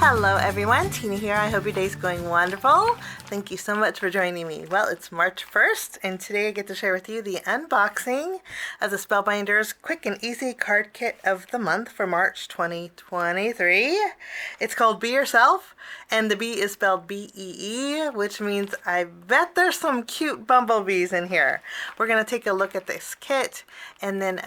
Hello everyone, Tina here. I hope your day's going wonderful. Thank you so much for joining me. Well, it's March 1st and today I get to share with you the unboxing of the Spellbinders Quick and Easy Card Kit of the month for March 2023. It's called Be Yourself and the B is spelled B-E-E, which means I bet there's some cute bumblebees in here. We're going to take a look at this kit and then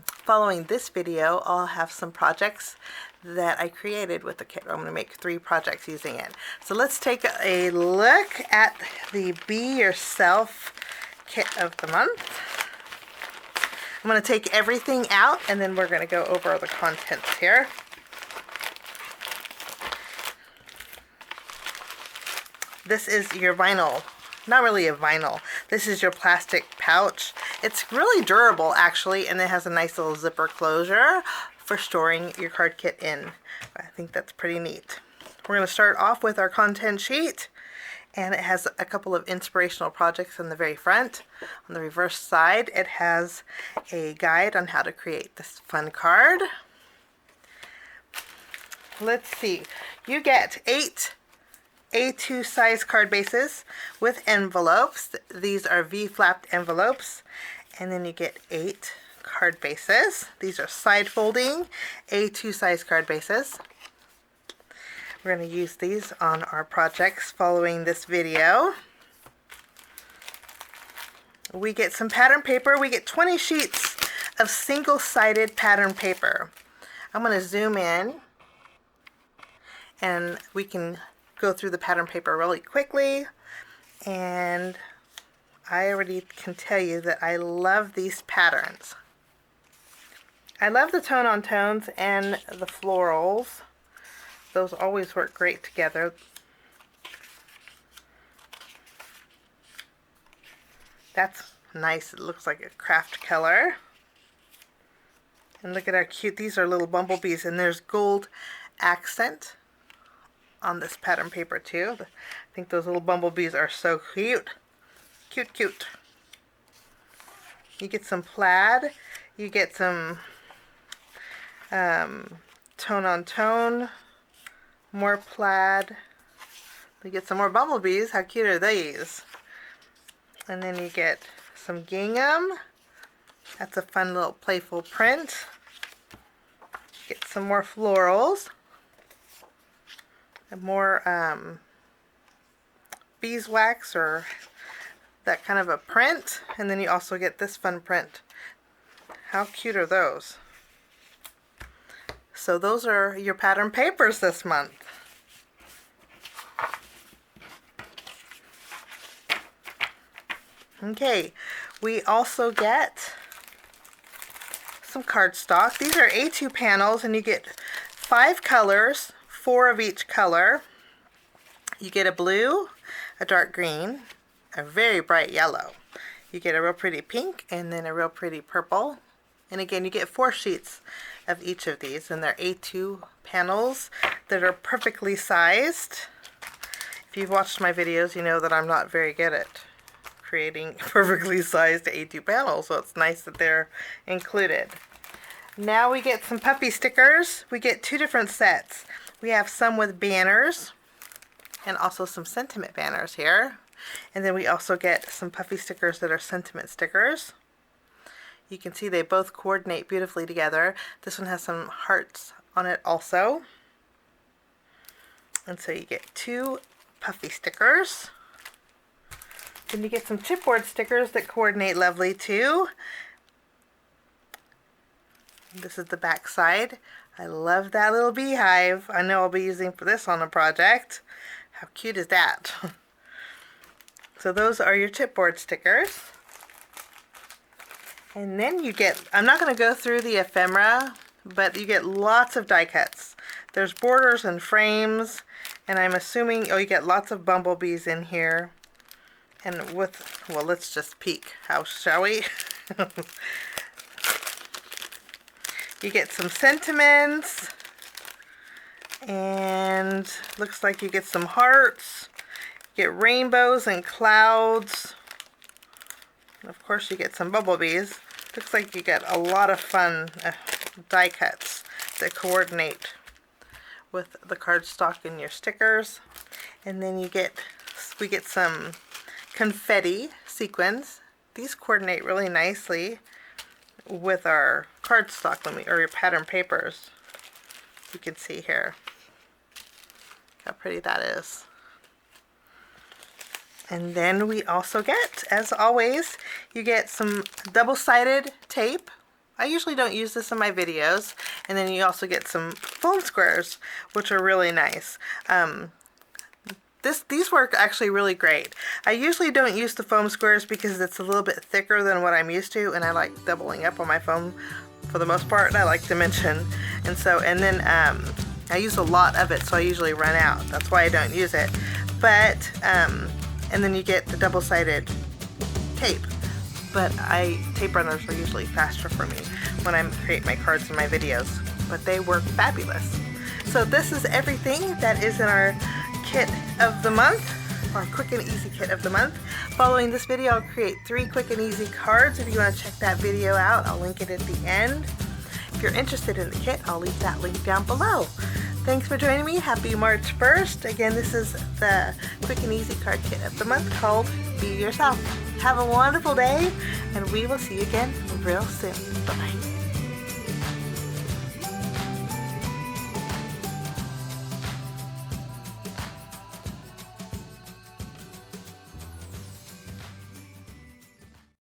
following this video I'll have some projects that I created with the kit. I'm going to make 3 projects using it. So let's take a look at the Be Yourself kit of the month. I'm going to take everything out and then we're going to go over the contents here. This is your vinyl. Not really a vinyl. This is your plastic pouch. It's really durable actually, and it has a nice little zipper closure for storing your card kit in. I think that's pretty neat. We're going to start off with our content sheet, and it has a couple of inspirational projects on the very front. On the reverse side it has a guide on how to create this fun card. Let's see, you get 8 A2 size card bases with envelopes. These are V-flapped envelopes, and then you get 8 card bases. These are side folding A2 size card bases. We're going to use these on our projects following this video. We get some pattern paper. We get 20 sheets of single-sided pattern paper. I'm going to zoom in and we can go through the pattern paper really quickly, and I already can tell you that I love these patterns. I love the tone-on tones and the florals. Those always work great together. That's nice. It looks like a craft color. And look at how cute. These are little bumblebees, and there's gold accent on this pattern paper too. I think those little bumblebees are so cute. Cute, cute. You get some plaid. You get some tone on tone, more plaid. You get some more bumblebees. How cute are these? And then you get some gingham. That's a fun little playful print. Get some more florals. And more beeswax or that kind of a print. And then you also get this fun print. How cute are those? So those are your pattern papers this month. Okay, we also get some cardstock. These are A2 panels, and you get 5 colors, 4 of each color. You get a blue, a dark green, a very bright yellow. You get a real pretty pink, and then a real pretty purple. And again, you get 4 sheets of each of these, and they're A2 panels that are perfectly sized. If you've watched my videos, you know that I'm not very good at creating perfectly sized A2 panels, so it's nice that they're included. Now we get some puppy stickers. We get 2 different sets. We have some with banners and also some sentiment banners here. And then we also get some puffy stickers that are sentiment stickers. You can see they both coordinate beautifully together. This one has some hearts on it also. And so you get 2 puffy stickers. Then you get some chipboard stickers that coordinate lovely too. This is the back side. I love that little beehive. I know I'll be using for this on a project. How cute is that? So those are your chipboard stickers. And then you get, I'm not going to go through the ephemera, but you get lots of die cuts. There's borders and frames, and I'm assuming, oh, you get lots of bumblebees in here. And with, well, let's just peek, how shall we? You get some sentiments, and looks like you get some hearts. You get rainbows and clouds. And of course you get some bumblebees. Looks like you get a lot of fun die cuts that coordinate with the cardstock and your stickers. And then we get some confetti sequins. These coordinate really nicely with our cardstock, or your pattern papers. You can see here how pretty that is. And then we also get, as always, you get some double-sided tape. I usually don't use this in my videos. And then you also get some foam squares, which are really nice. These work actually really great. I usually don't use the foam squares because it's a little bit thicker than what I'm used to, and I like doubling up on my foam for the most part, and I like dimension. And then I use a lot of it, so I usually run out. That's why I don't use it. But and then you get the double-sided tape. But tape runners are usually faster for me when I create my cards and my videos. But they work fabulous. So this is everything that is in our kit of the month, our quick and easy kit of the month. Following this video, I'll create 3 quick and easy cards. If you want to check that video out, I'll link it at the end. If you're interested in the kit, I'll leave that link down below. Thanks for joining me. Happy March 1st. Again, this is the quick and easy card kit of the month called Be Yourself. Have a wonderful day, and we will see you again real soon. Bye-bye.